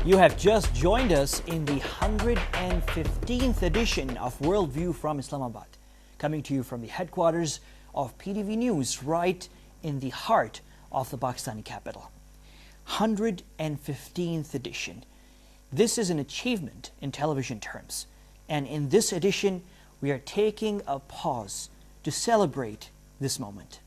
You have just joined us in the 115th edition of Worldview from Islamabad, coming to you from the headquarters of PTV News right in the heart of the Pakistani capital. 115th edition. This is an achievement in television terms, and in this edition we are taking a pause to celebrate this moment.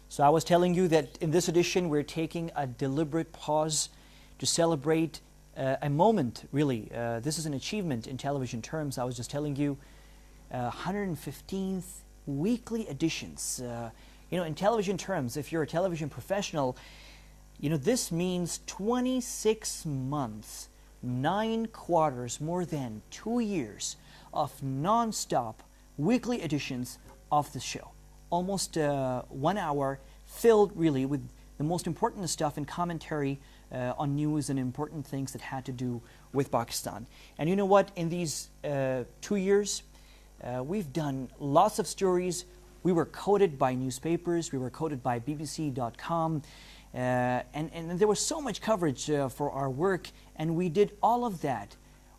So I was telling you that in this edition we're taking a deliberate pause to celebrate a moment, really. This is an achievement in television terms. I was just telling you 115th weekly editions. In television terms, if you're a television professional, this means 26 months, 9 quarters, more than 2 years of non-stop weekly editions of the show. Almost 1 hour filled really with the most important stuff and commentary on news and important things that had to do with Pakistan. And you know what? In these 2 years, we've done lots of stories. We were quoted by newspapers. We were quoted by BBC.com. And there was so much coverage for our work. And we did all of that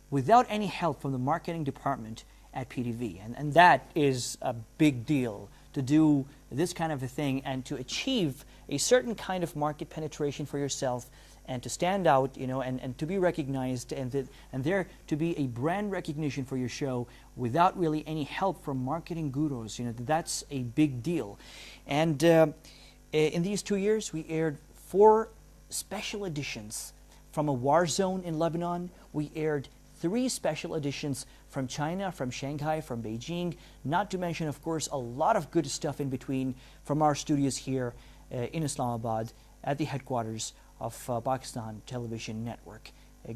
without any help from the marketing department at PTV. And that is a big deal, to do this kind of a thing and to achieve a certain kind of market penetration for yourself and to stand out, and to be recognized and there to be a brand recognition for your show without really any help from marketing gurus. That's a big deal. And in these 2 years, we aired 4 special editions from a war zone in Lebanon. We aired 3 special editions from China, from Shanghai, from Beijing, not to mention, of course, a lot of good stuff in between from our studios here in Islamabad at the headquarters of Pakistan Television Network.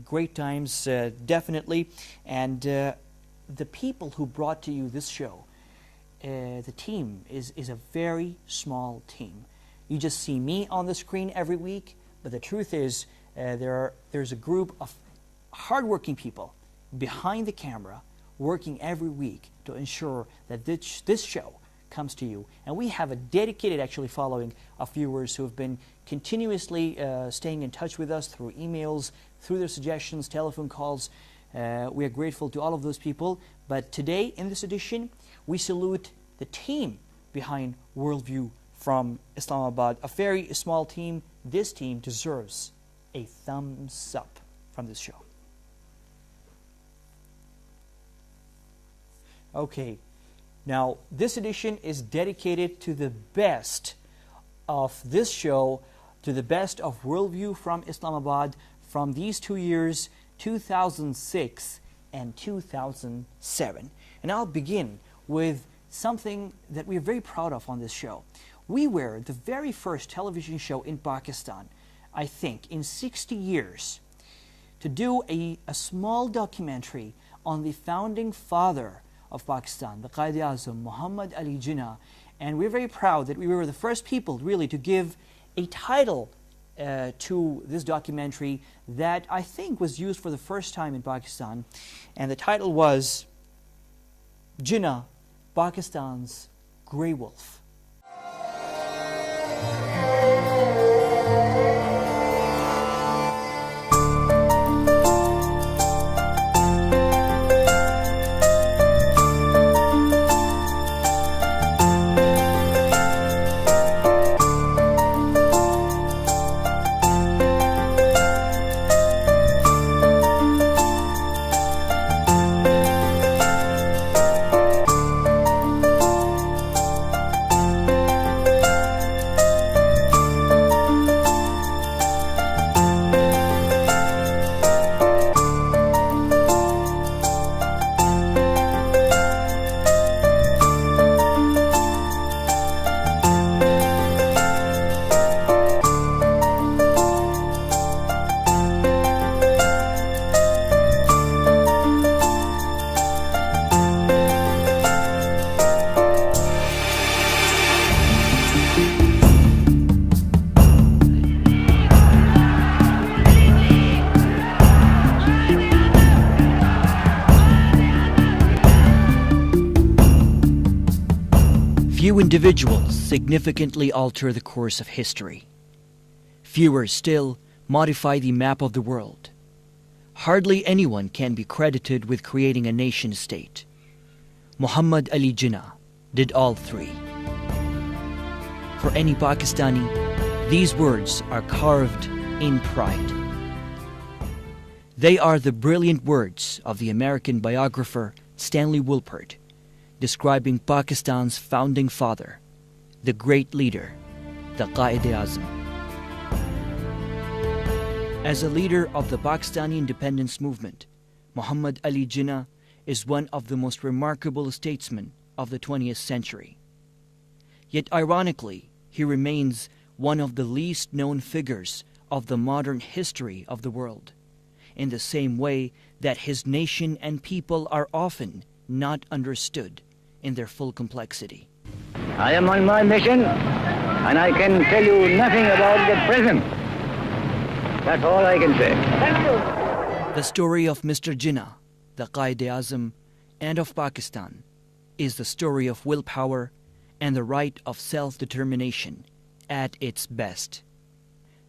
Great times, definitely. And the people who brought to you this show, the team is a very small team. You just see me on the screen every week, but the truth is there's a group of hardworking people behind the camera working every week to ensure that this show comes to you. And we have a dedicated following of viewers who have been continuously staying in touch with us through emails, through their suggestions, telephone calls. We are grateful to all of those people. But today in this edition, we salute the team behind Worldview from Islamabad. A very small team. This team deserves a thumbs up from this show. Okay, now this edition is dedicated to the best of this show, to the best of Worldview from Islamabad from these 2 years, 2006 and 2007. And I'll begin with something that we're very proud of on this show. We were the very first television show in Pakistan, I think, in 60 years, to do a small documentary on the founding father of Pakistan, the Quaid-e-Azam, Muhammad Ali Jinnah. And we're very proud that we were the first people really to give a title to this documentary that I think was used for the first time in Pakistan. And the title was Jinnah, Pakistan's Grey Wolf. Few individuals significantly alter the course of history. Fewer still modify the map of the world. Hardly anyone can be credited with creating a nation-state. Muhammad Ali Jinnah did all three. For any Pakistani, these words are carved in pride. They are the brilliant words of the American biographer Stanley Wolpert, describing Pakistan's founding father, the great leader, the Qaid-e-Azam. As a leader of the Pakistani independence movement, Muhammad Ali Jinnah is one of the most remarkable statesmen of the 20th century. Yet ironically, he remains one of the least known figures of the modern history of the world, in the same way that his nation and people are often not understood in their full complexity. I am on my mission, and I can tell you nothing about the present. That's all I can say. Thank you. The story of Mr. Jinnah, the Qaid-e-Azam, and of Pakistan is the story of willpower and the right of self-determination at its best.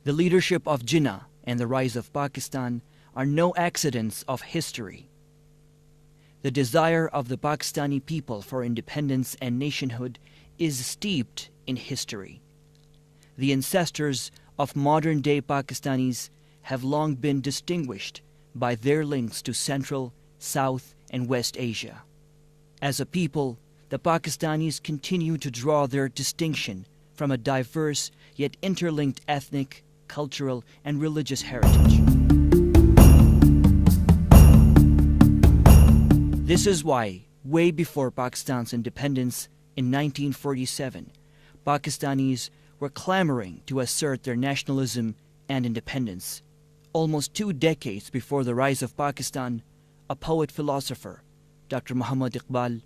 The leadership of Jinnah and the rise of Pakistan are no accidents of history. The desire of the Pakistani people for independence and nationhood is steeped in history. The ancestors of modern-day Pakistanis have long been distinguished by their links to Central, South, and West Asia. As a people, the Pakistanis continue to draw their distinction from a diverse yet interlinked ethnic, cultural, and religious heritage. This is why, way before Pakistan's independence in 1947, Pakistanis were clamoring to assert their nationalism and independence. Almost 2 decades before the rise of Pakistan, a poet-philosopher, Dr. Muhammad Iqbal,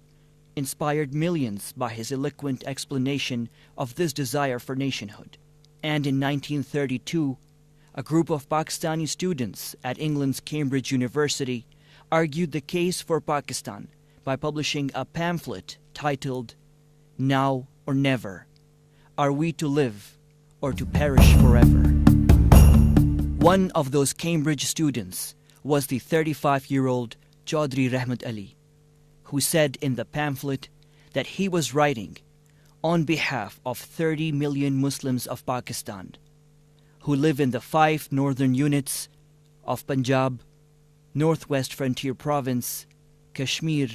inspired millions by his eloquent explanation of this desire for nationhood. And in 1932, a group of Pakistani students at England's Cambridge University argued the case for Pakistan by publishing a pamphlet titled, "Now or Never, Are We to Live or to Perish Forever?" One of those Cambridge students was the 35-year-old Chaudhry Rahmat Ali, who said in the pamphlet that he was writing on behalf of 30 million Muslims of Pakistan who live in the 5 northern units of Punjab, Northwest Frontier Province, Kashmir,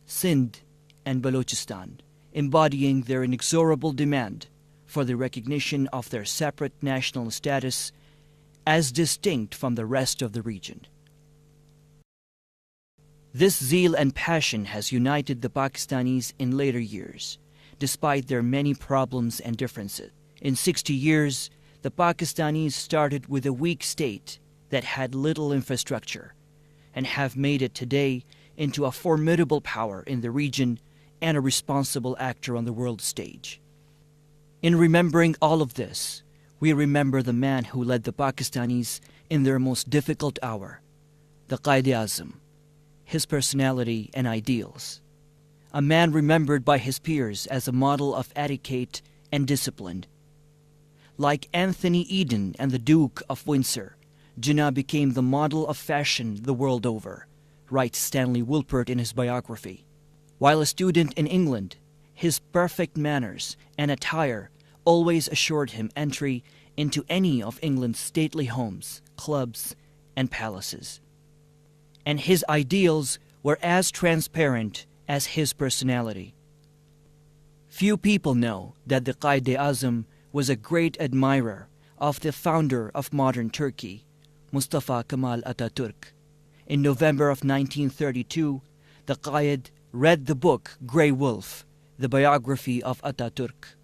Sindh, and Balochistan, embodying their inexorable demand for the recognition of their separate national status as distinct from the rest of the region. This zeal and passion has united the Pakistanis in later years, despite their many problems and differences. In 60 years, the Pakistanis started with a weak state that had little infrastructure, and have made it today into a formidable power in the region and a responsible actor on the world stage. In remembering all of this, we remember the man who led the Pakistanis in their most difficult hour, the Qaid-e-Azam, his personality and ideals. A man remembered by his peers as a model of etiquette and discipline. Like Anthony Eden and the Duke of Windsor, Jinnah became the model of fashion the world over, writes Stanley Wolpert in his biography. While a student in England, his perfect manners and attire always assured him entry into any of England's stately homes, clubs, and palaces. And his ideals were as transparent as his personality. Few people know that the Qaid-e-Azam was a great admirer of the founder of modern Turkey, Mustafa Kemal Atatürk. In November of 1932, the Qaid read the book Grey Wolf, the biography of Atatürk.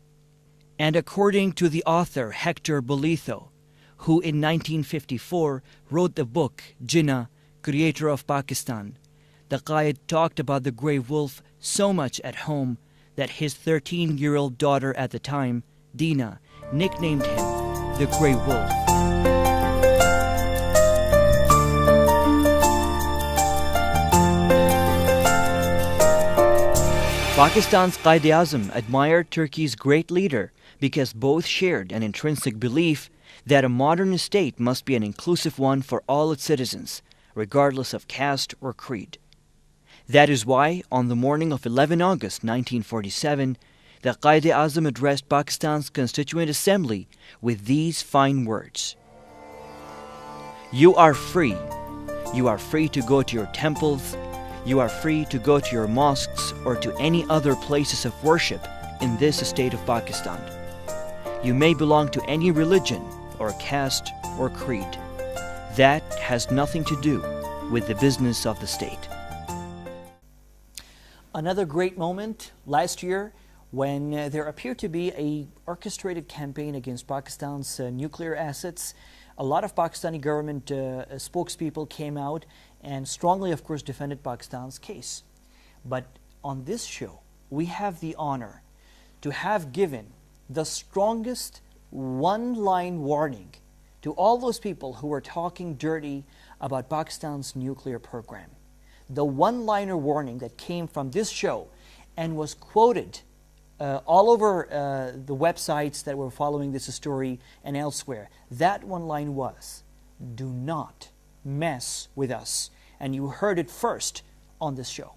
And according to the author Hector Bolitho, who in 1954 wrote the book Jinnah, Creator of Pakistan, the Qaid talked about the Grey Wolf so much at home that his 13-year-old daughter at the time, Dina, nicknamed him the Grey Wolf. Pakistan's Quaid-e-Azam admired Turkey's great leader because both shared an intrinsic belief that a modern state must be an inclusive one for all its citizens, regardless of caste or creed. That is why, on the morning of 11 August 1947, the Quaid-e-Azam addressed Pakistan's Constituent Assembly with these fine words. You are free. You are free to go to your temples. You are free to go to your mosques or to any other places of worship in this state of Pakistan. You may belong to any religion or caste or creed. That has nothing to do with the business of the state. Another great moment last year when there appeared to be an orchestrated campaign against Pakistan's nuclear assets. A lot of Pakistani government spokespeople came out and strongly, of course, defended Pakistan's case. But on this show, we have the honor to have given the strongest one-line warning to all those people who were talking dirty about Pakistan's nuclear program. The one-liner warning that came from this show and was quoted all over the websites that were following this story and elsewhere. That one line was, do not mess with us. And you heard it first on this show.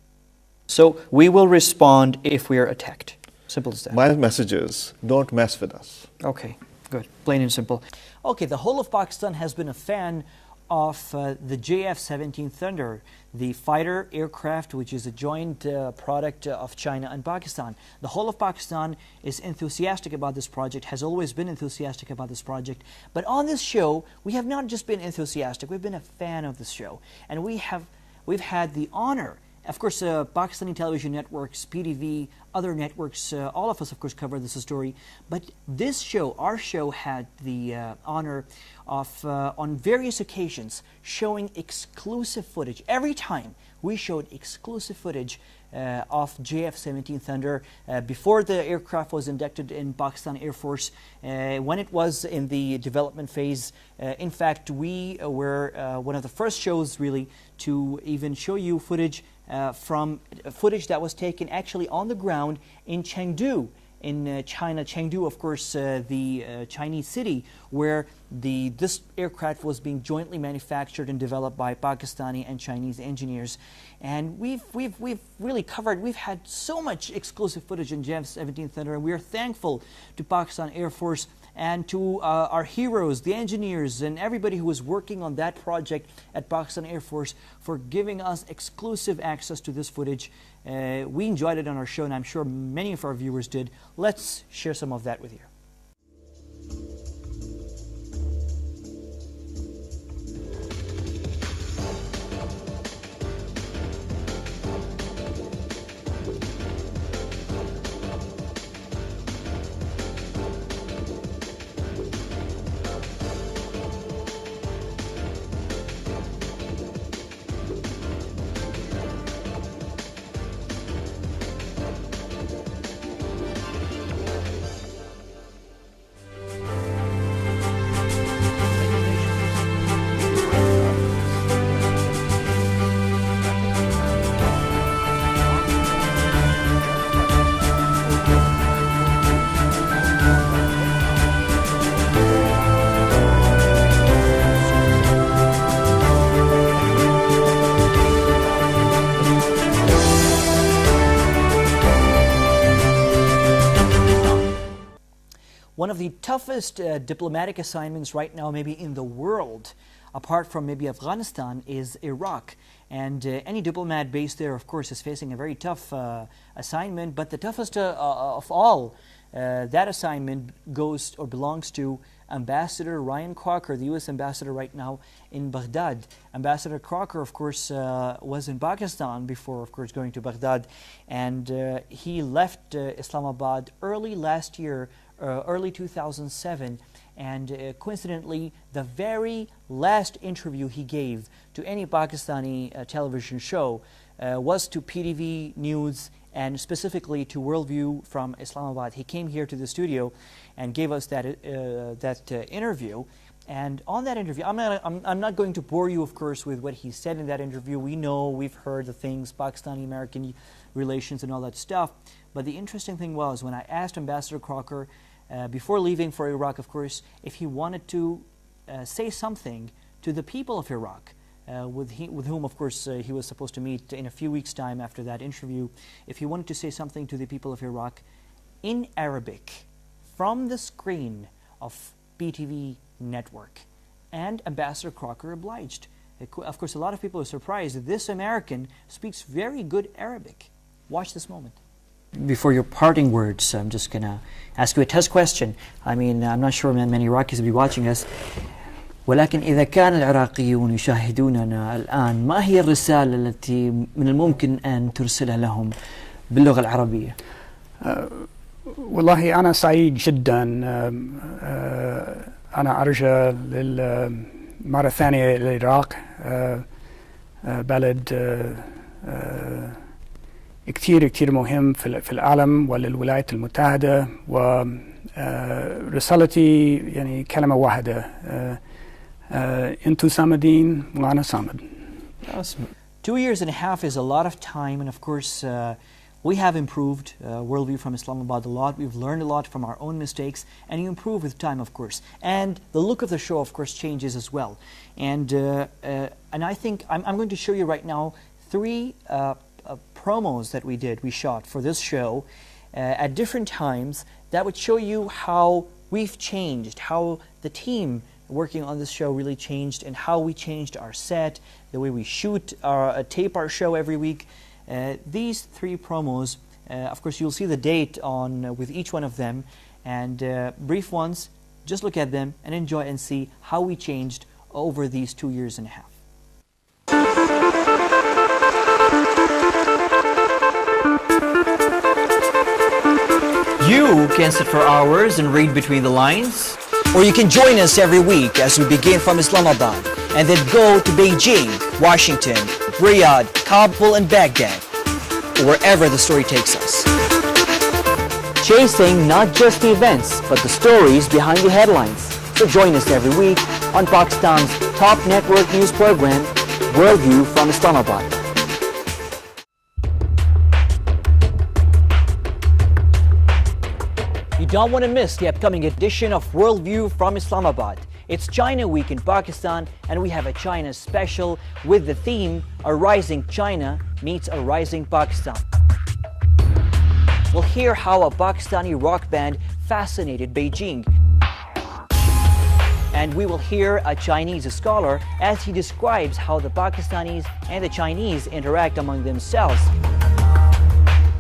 So we will respond if we are attacked. Simple as that. My message is, don't mess with us. Okay, good. Plain and simple. Okay, the whole of Pakistan has been a fan of the JF-17 Thunder, the fighter aircraft which is a joint product of China and Pakistan. The whole of Pakistan is enthusiastic about this project, has always been enthusiastic about this project. But on this show, we have not just been enthusiastic, we've been a fan of this show. And we've had the honor, of course, Pakistani television networks, PTV, other networks, all of us, of course, cover this story. But this show, our show, had the honor of, on various occasions, showing exclusive footage. Every time we showed exclusive footage of JF-17 Thunder before the aircraft was inducted in Pakistan Air Force, when it was in the development phase. In fact, we were one of the first shows, really, to even show you footage from footage that was taken actually on the ground in Chengdu, in China. Chengdu, of course, the Chinese city where this aircraft was being jointly manufactured and developed by Pakistani and Chinese engineers. And we've really covered, we've had so much exclusive footage in JF-17 Thunder, and we are thankful to Pakistan Air Force and to our heroes, the engineers, and everybody who was working on that project at Pakistan Air Force for giving us exclusive access to this footage. We enjoyed it on our show, and I'm sure many of our viewers did. Let's share some of that with you. One of the toughest diplomatic assignments right now, maybe in the world, apart from maybe Afghanistan, is Iraq. And any diplomat based there, of course, is facing a very tough assignment. But the toughest of all, that assignment goes or belongs to Ambassador Ryan Crocker, the U.S. ambassador right now in Baghdad. Ambassador Crocker, of course, was in Pakistan before, of course, going to Baghdad. And he left Islamabad early last year, early 2007, and coincidentally, the very last interview he gave to any Pakistani television show was to PTV News and specifically to Worldview from Islamabad. He came here to the studio and gave us that interview. And on that interview, I'm not going to bore you, of course, with what he said in that interview. We know, we've heard the things, Pakistani-American relations and all that stuff. But the interesting thing was, when I asked Ambassador Crocker, before leaving for Iraq, of course, if he wanted to say something to the people of Iraq, with whom, of course, he was supposed to meet in a few weeks' time after that interview, if he wanted to say something to the people of Iraq in Arabic from the screen of BTV network. And Ambassador Crocker obliged. Of course, a lot of people are surprised that this American speaks very good Arabic. Watch this moment. Before your parting words, I'm just going to ask you a test question. I mean, I'm not sure many Iraqis will be watching us. ولكن إذا كان العراقيون يشاهدوننا الآن، ما هي الرسالة التي من الممكن أن ترسلها لهم باللغة العربية؟ والله أنا سعيد جدا. أنا أرجع مرة ثانية للعراق، بلد كثير مهم في العالم وللولايات المتحدة. ورسالتي يعني كلمة واحدة، أنتم صامدين وأنا صامد. 2 years and a half is a lot of time, and of course we have improved Worldview from Islamabad a lot. We've learned a lot from our own mistakes, and you improve with time, of course. And the look of the show, of course, changes as well. And I think I'm going to show you right now 3 promos that we shot for this show at different times that would show you how we've changed, how the team working on this show really changed, and how we changed our set, the way we tape our show every week. These 3 promos, of course, you'll see the date on with each one of them, and brief ones. Just look at them and enjoy and see how we changed over these 2 years and a half. You can sit for hours and read between the lines, or you can join us every week as we begin from Islamabad and then go to Beijing, Washington, Riyadh, Kabul, and Baghdad, or wherever the story takes us. Chasing not just the events, but the stories behind the headlines. So join us every week on Pakistan's top network news program, Worldview from Islamabad. You don't want to miss the upcoming edition of Worldview from Islamabad. It's China Week in Pakistan, and we have a China special with the theme A Rising China Meets a Rising Pakistan. We'll hear how a Pakistani rock band fascinated Beijing. And we will hear a Chinese scholar as he describes how the Pakistanis and the Chinese interact among themselves.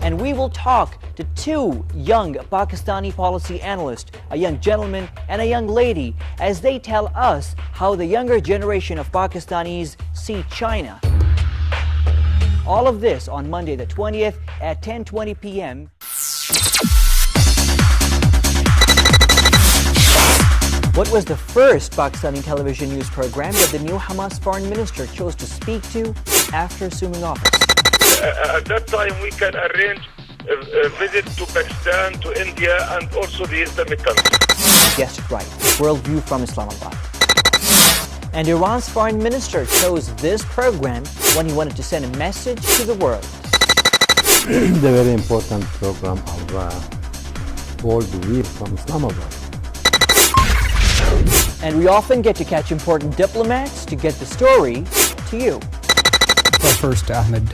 And we will talk to 2 young Pakistani policy analysts, a young gentleman and a young lady, as they tell us how the younger generation of Pakistanis see China. All of this on Monday the 20th at 10:20 p.m. What was the first Pakistani television news program that the new Hamas foreign minister chose to speak to after assuming office? At that time, we can arrange a visit to Pakistan, to India, and also the Islamic countries. Guessed right. Worldview from Islamabad. And Iran's foreign minister chose this program when he wanted to send a message to the world. The very important program of Worldview from Islamabad. And we often get to catch important diplomats to get the story to you. Well, first, Ahmed,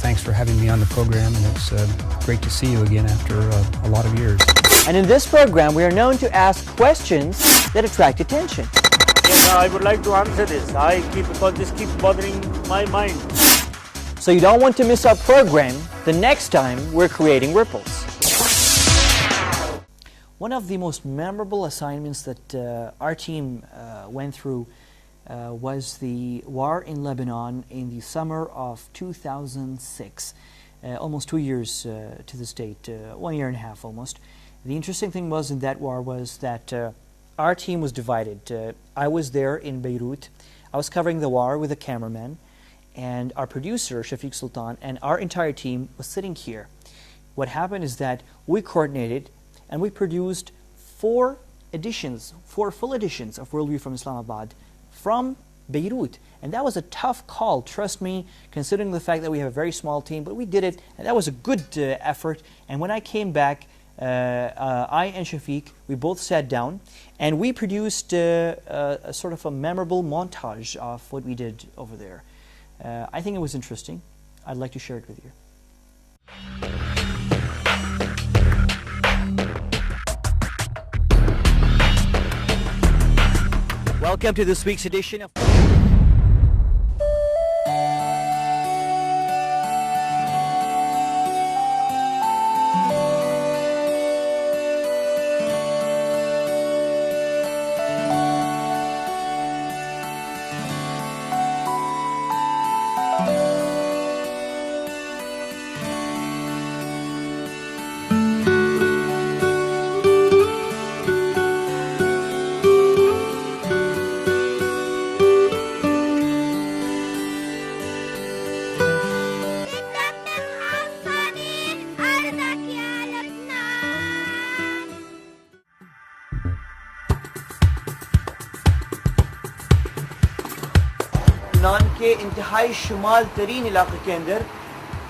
thanks for having me on the program, and it's great to see you again after a lot of years. And in this program, we are known to ask questions that attract attention. Yes, I would like to answer this. Because this keeps bothering my mind. So you don't want to miss our program the next time we're creating ripples. One of the most memorable assignments that our team went through was the war in Lebanon in the summer of 2006. Almost 2 years to this date, 1 year and a half almost. The interesting thing was in that war was that our team was divided. I was there in Beirut. I was covering the war with a cameraman, and our producer, Shafiq Sultan, and our entire team was sitting here. What happened is that we coordinated and we produced 4 editions, 4 full editions of Worldview from Islamabad from Beirut. And that was a tough call, trust me, considering the fact that we have a very small team, but we did it, and that was a good effort. And when I came back, I and Shafiq, we both sat down, and we produced a sort of a memorable montage of what we did over there. I think it was interesting. I'd like to share it with you. Welcome to this week's edition of... लबनान के इंतहाई शुमाल तरीन इलाके के अंदर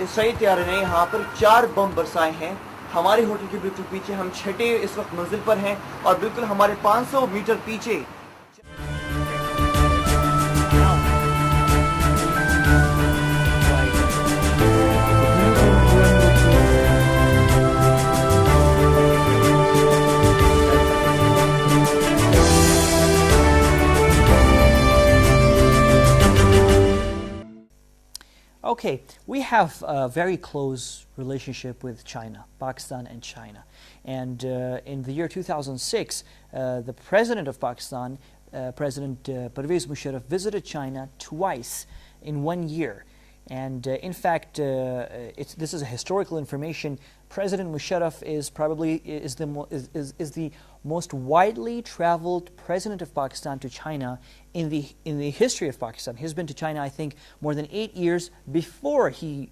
Israeli तैयारों ने यहाँ पर 4 बम बरसाए हैं। हमारे होटल के बिल्कुल पीछे, हम छठे इस वक्त मंजिल पर हैं और बिल्कुल हमारे 500 मीटर पीछे Okay, we have a very close relationship with China, Pakistan and China. And in the year 2006, the president of Pakistan, President Pervez Musharraf, visited China twice in 1 year. And in fact, this is a historical information. President Musharraf is probably the most widely traveled president of Pakistan to China in the history of Pakistan. He's been to China, I think, more than 8 years before he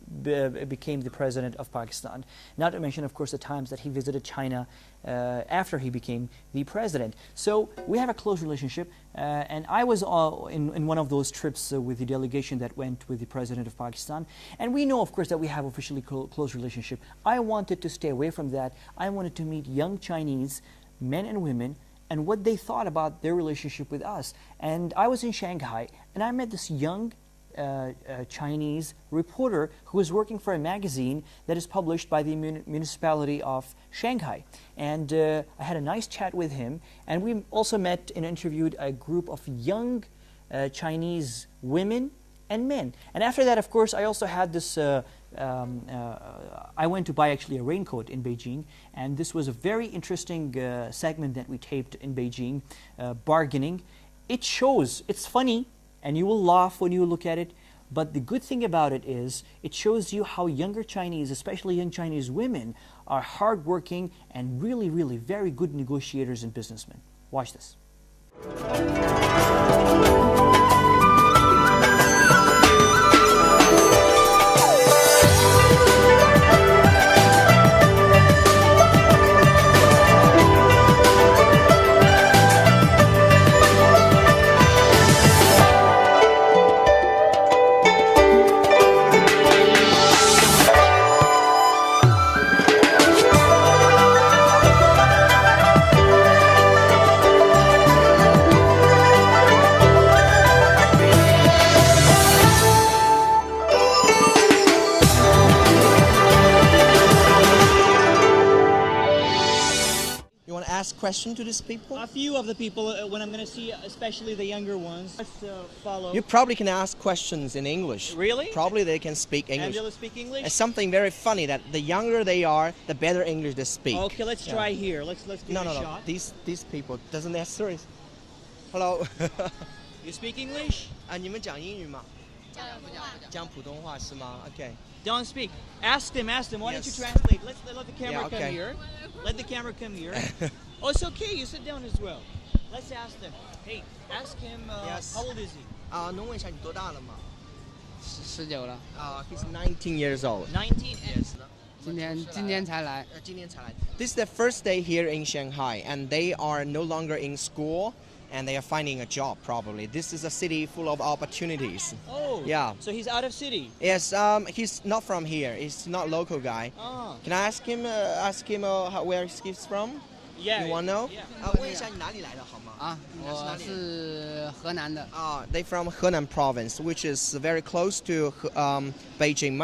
became the president of Pakistan. Not to mention, of course, the times that he visited China after he became the president. So we have a close relationship, and I was in one of those trips with the delegation that went with the president of Pakistan. And we know, of course, that we have officially close relationship. I wanted to stay away from that. I wanted to meet young Chinese men and women and what they thought about their relationship with us. And I was in Shanghai, and I met this young Chinese reporter who was working for a magazine that is published by the municipality of Shanghai. And I had a nice chat with him, and we also met and interviewed a group of young Chinese women and men. And after that, of course, I also had this I went to buy actually a raincoat in Beijing, and this was a very interesting segment that we taped in Beijing, bargaining. It shows, it's funny, and you will laugh when you look at it, but the good thing about it is it shows you how younger Chinese, especially young Chinese women, are hardworking and really, really very good negotiators and businessmen. Watch this. Question to these people? A few of the people, when I'm going to see, especially the younger ones, follow. You probably can ask questions in English. Really? Probably they can speak English. And they'll speak English? It's something very funny that the younger they are, the better English they speak. Okay, let's try here. Let's give it a shot. No. These people doesn't necessarily. Hello. You speak English? 你们讲英语吗？讲普通话是吗？ Okay. Don't speak. Ask them. Why don't you Yes. translate? Let the camera come okay. here. Let the camera come here. Oh, it's okay. You sit down as well. Let's ask them. Hey, ask him. Yes. How old is he? 能问一下你多大了吗？ 19了。 He's 19 years old. 19. Yes. 今天才来。This is the first day here in Shanghai, and they are no longer in school, and they are finding a job probably. This is a city full of opportunities. Oh, Yeah. So he's out of city. Yes, he's not from here. He's not local guy. Oh. Can I ask him where he's from? Yeah. You want to know? Yeah. 问一下你哪里来的好吗？啊，我是河南的。 They're from Henan province, which is very close to Beijing.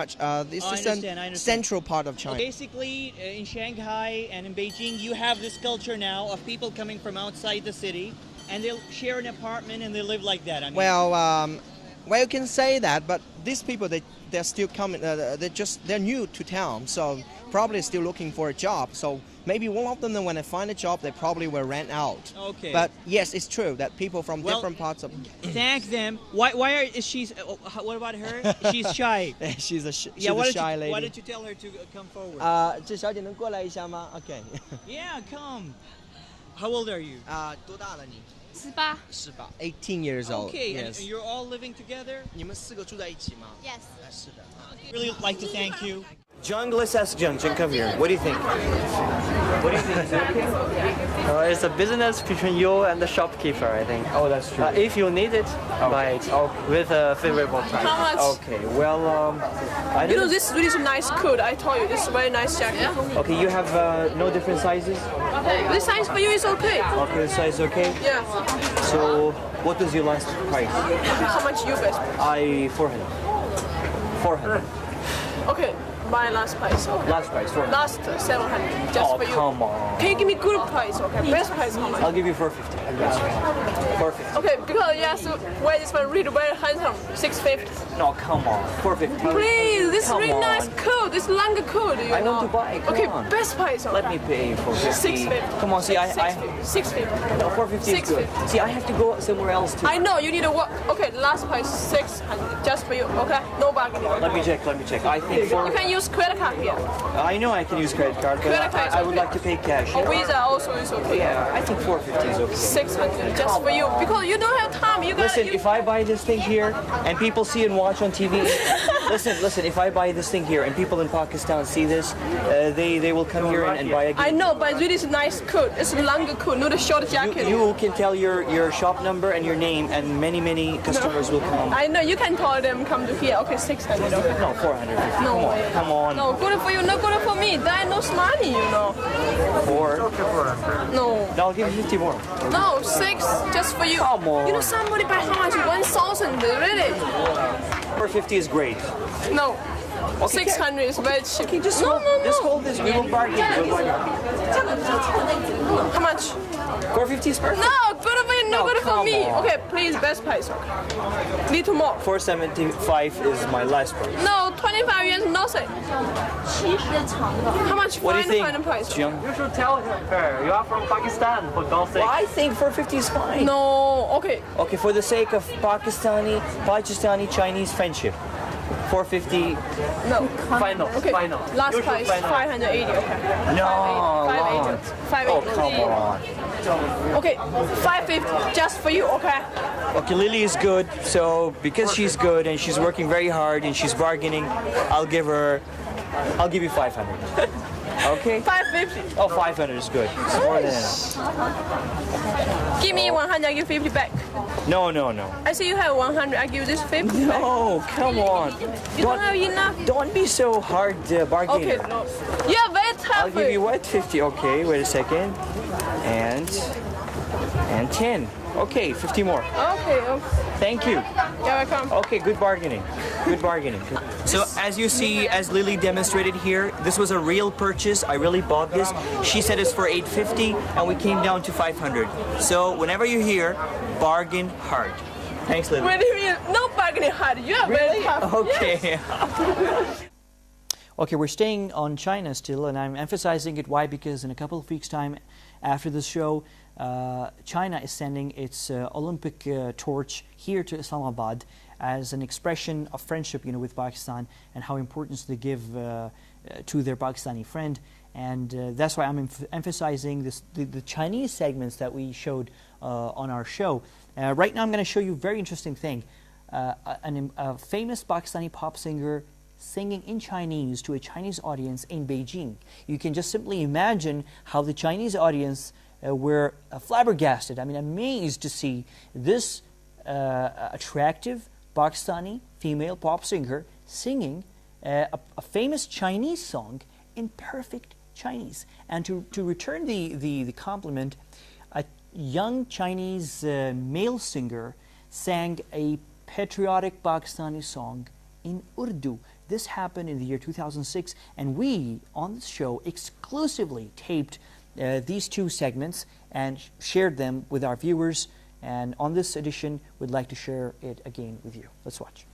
This Oh, I is understand, I understand. central part of China. Basically, in Shanghai and in Beijing, you have this culture now of people coming from outside the city, and they'll share an apartment and they live like that. I mean, Well, you can say that, but these people they're still coming. They're new to town, so probably still looking for a job. So maybe one of them, when they find a job, they probably will rent out. Okay. But yes, it's true that people from Well, different parts of thank them. Is she? What about her? She's shy. she's a shy lady. Why don't you tell her to come forward? 这小姐能过来一下吗 ？OK. Yeah, come. How old are you? 多大了你18. ？18 years old. Okay, Yes. and you're all living together? 你们4个住在一起吗？ Yes. 是的。 Really like to thank you. Jung, let's ask Jung. Jung, come here. What do you think? What do you think? Is it okay? It's a business between you and the shopkeeper, I think. Oh, that's true. If you need it, buy it with a favorable price. How much? Okay, well, I You know, don't this is really nice coat. I told you, this is very nice jacket. Okay, you have no different sizes? This size for you is okay. Okay, the size okay? Yeah. So, what was your last price? How much you guys? 400. 400. Okay, my last price. Okay. Last price, 400. Last 700, just Oh, for you. come on. Can you give me good price? Okay, best price how much? I'll give you 450. 450. Okay, because yes, wear this one really very handsome. 650. No, come on. 450. Please, this is Come really on. nice coat. This longer coat. You I know. want to buy. Come Okay, on. best price. Okay. Let me pay you 450. 650. Come on, see, I 650. no, 450 is good. 650. See, I have to go somewhere else too. I know you need to work. Okay, last price 600, just for you. Okay, no bargaining. Let me check. I think You can use credit card here. I know I can use credit card, but Credit card is I would okay. like to pay cash. Or Visa also is okay. Yeah, I think 450 is okay. 600 just for you because you don't have time. You got. Listen, if I buy this thing here and people see and watch on TV, listen. If I buy this thing here and people in Pakistan see this, they will come here and buy I again. know, but really it's a nice coat. It's a longer coat, not a short jacket. You can tell your shop number and your name, and many customers will come. I know you can tell them come to here. Okay, 600. Okay. No, 450. No Come on, way. come on. No, good for you, not good for me. That knows money, you know. 4. No. No, I'll give you 50 more. No, 6 just for you. Come on. You know somebody buy how much? 1,000, really? 450 is great. No. Okay, 600 is very cheap. Okay, just no, no, Just no. hold this. We will bargain. We'll bargain. How much? 450 is perfect. No, good for you, not No, good for come me. on. Okay, please, best price. Okay. Little more. 475 is my last price. No, 25 yuan is nothing. How much What do you final think, price? Jung? You should tell her you are from Pakistan, for God's sake. Well, I think 450 is fine. No, okay. Okay, for the sake of Pakistani Chinese friendship, 450. No. Final, Okay. final. Last You should price, final. 580. Okay. No, 580. 580. Oh, come on. Okay, 550 just for you. Okay. Okay, Lily is good, so because she's good and she's working very hard and she's bargaining, I'll give you 500. Okay? 550. Oh, 500 is good. It's more than enough. Give me 100. I give 50 back. No. I see you have 100. I give this 50 back. No, come on. You don't have enough. Don't be so hard bargaining. Okay, no. Yeah, very tough. I'll give you what? 50. Okay, wait a second. And 10. Okay, 50 more. Okay. Thank you. You're welcome. Okay, good bargaining. Good bargaining. So as you see, as Lily demonstrated here, this was a real purchase. I really bought this. She said it's for $850 and we came down to $500. So whenever you're here, bargain hard. Thanks, Lily. What do you mean? No bargaining hard. You are very tough. Okay. Yes. Okay, we're staying on China still, and I'm emphasizing it. Why? Because in a couple of weeks' time, after this show, China is sending its Olympic torch here to Islamabad as an expression of friendship, with Pakistan and how important they give to their Pakistani friend. And that's why I'm emphasizing the Chinese segments that we showed on our show. Right now, I'm going to show you a very interesting thing. A famous Pakistani pop singer singing in Chinese to a Chinese audience in Beijing. You can just simply imagine how the Chinese audience were flabbergasted, amazed to see this attractive Pakistani female pop singer singing a famous Chinese song in perfect Chinese. And to return the compliment, a young Chinese male singer sang a patriotic Pakistani song in Urdu. This happened in the year 2006, and we, on this show, exclusively taped these two segments and shared them with our viewers. And on this edition, we'd like to share it again with you. Let's watch.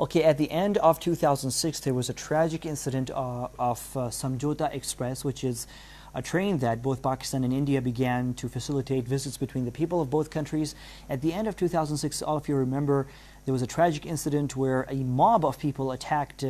Okay, at the end of 2006, there was a tragic incident of Samjhauta Express, which is a train that both Pakistan and India began to facilitate visits between the people of both countries. At the end of 2006, all of you remember, there was a tragic incident where a mob of people attacked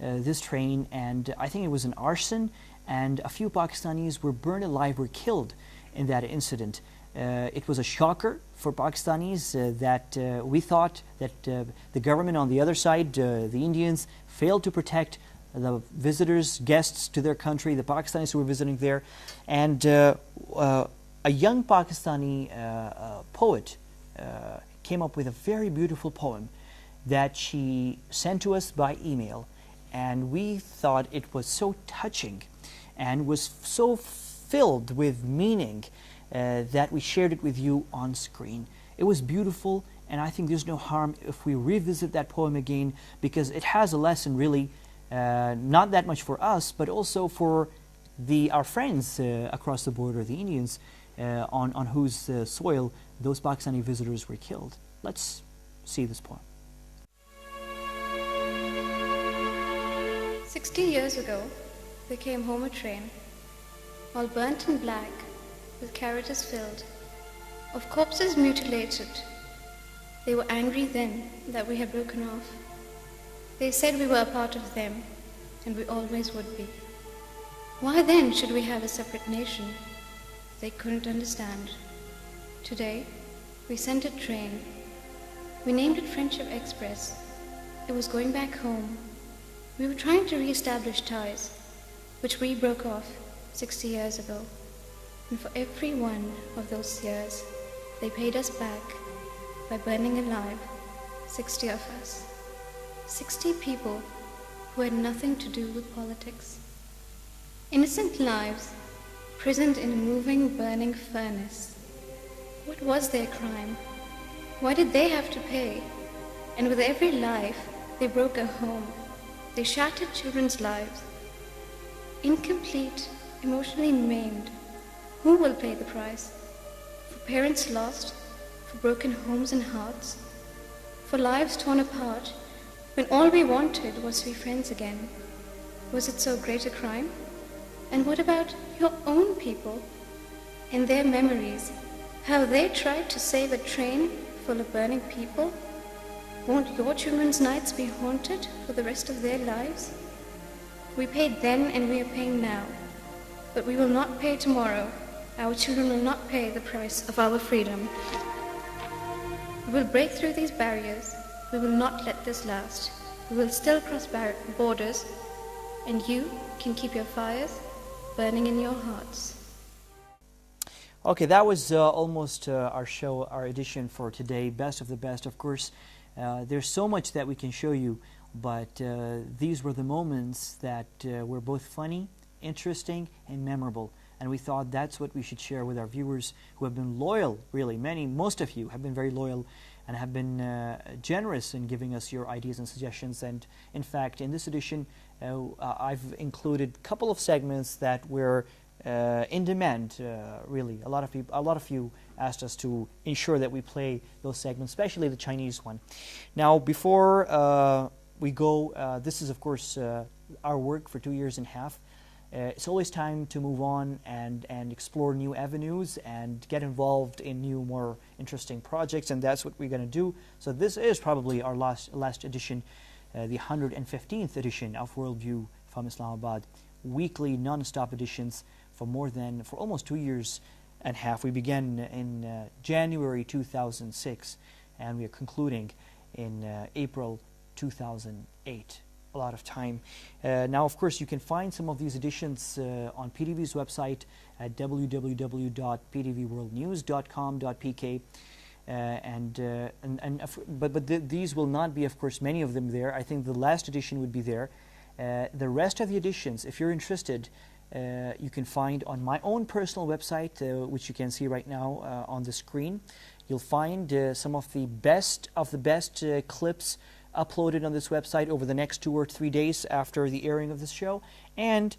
this train, and I think it was an arson, and a few Pakistanis were burned alive, were killed in that incident. It was a shocker for Pakistanis that we thought that the government on the other side, the Indians, failed to protect the visitors, guests to their country, the Pakistanis who were visiting there. And a young Pakistani poet came up with a very beautiful poem that she sent to us by email. And we thought it was so touching and was so filled with meaning that we shared it with you on screen. It was beautiful, and I think there's no harm if we revisit that poem again, because it has a lesson really, not that much for us, but also for our friends across the border, the Indians, on whose soil those Pakistani visitors were killed. Let's see this poem. 60 years ago, there came home a train, all burnt in black, with carriages filled, of corpses mutilated. They were angry then that we had broken off. They said we were a part of them, and we always would be. Why then should we have a separate nation? They couldn't understand. Today, we sent a train. We named it Friendship Express. It was going back home. We were trying to re-establish ties, which we broke off 60 years ago. And for every one of those years, they paid us back by burning alive 60 of us. 60 people who had nothing to do with politics. Innocent lives imprisoned in a moving, burning furnace. What was their crime? Why did they have to pay? And with every life, they broke a home. They shattered children's lives. Incomplete, emotionally maimed. Who will pay the price? For parents lost, for broken homes and hearts, for lives torn apart, when all we wanted was to be friends again. Was it so great a crime? And what about your own people and their memories? How they tried to save a train full of burning people? Won't your children's nights be haunted for the rest of their lives? We paid then and we are paying now, but we will not pay tomorrow. Our children will not pay the price of our freedom. We will break through these barriers. We will not let this last. We will still cross borders, and you can keep your fires burning in your hearts. Okay, that was almost our show, our edition for today. Best of the best, of course. There's so much that we can show you, but these were the moments that were both funny, interesting, and memorable. And we thought that's what we should share with our viewers who have been loyal, really. Most of you have been very loyal and have been generous in giving us your ideas and suggestions. And in fact, in this edition, I've included a couple of segments that were in demand, really. A lot of you asked us to ensure that we play those segments, especially the Chinese one. Now, before we go, this is, of course, our work for 2.5 years. It's always time to move on and explore new avenues and get involved in new, more interesting projects, and that's what we're going to do. So this is probably our last edition, the 115th edition of Worldview from Islamabad. Weekly, non-stop editions for almost 2.5 years. We began in January 2006, and we are concluding in April 2008. A lot of time. Now, of course, you can find some of these editions on PTV's website at www.ptvworldnews.com.pk. But these will not be, of course, many of them there. I think the last edition would be there. The rest of the editions, if you're interested, you can find on my own personal website, which you can see right now on the screen. You'll find some of the best clips uploaded on this website over the next 2 or 3 days after the airing of this show. And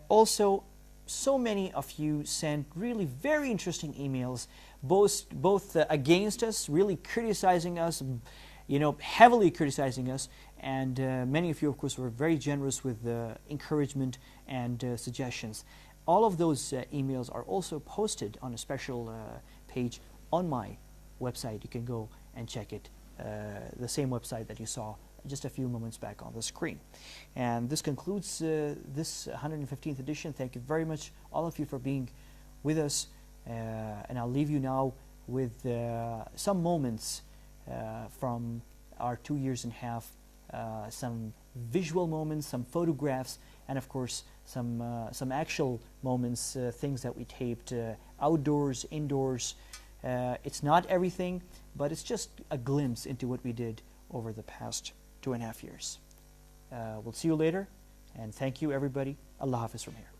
also, so many of you sent really very interesting emails, both against us, really criticizing us, heavily criticizing us, and many of you, of course, were very generous with encouragement and suggestions. All of those emails are also posted on a special page on my website. You can go and check it. The same website that you saw just a few moments back on the screen. And this concludes this 115th edition. Thank you very much, all of you, for being with us. And I'll leave you now with some moments from our 2.5 years, some visual moments, some photographs, and of course some actual moments, things that we taped outdoors, indoors. It's not everything, but it's just a glimpse into what we did over the past 2.5 years. We'll see you later, and thank you, everybody. Allah Hafiz from here.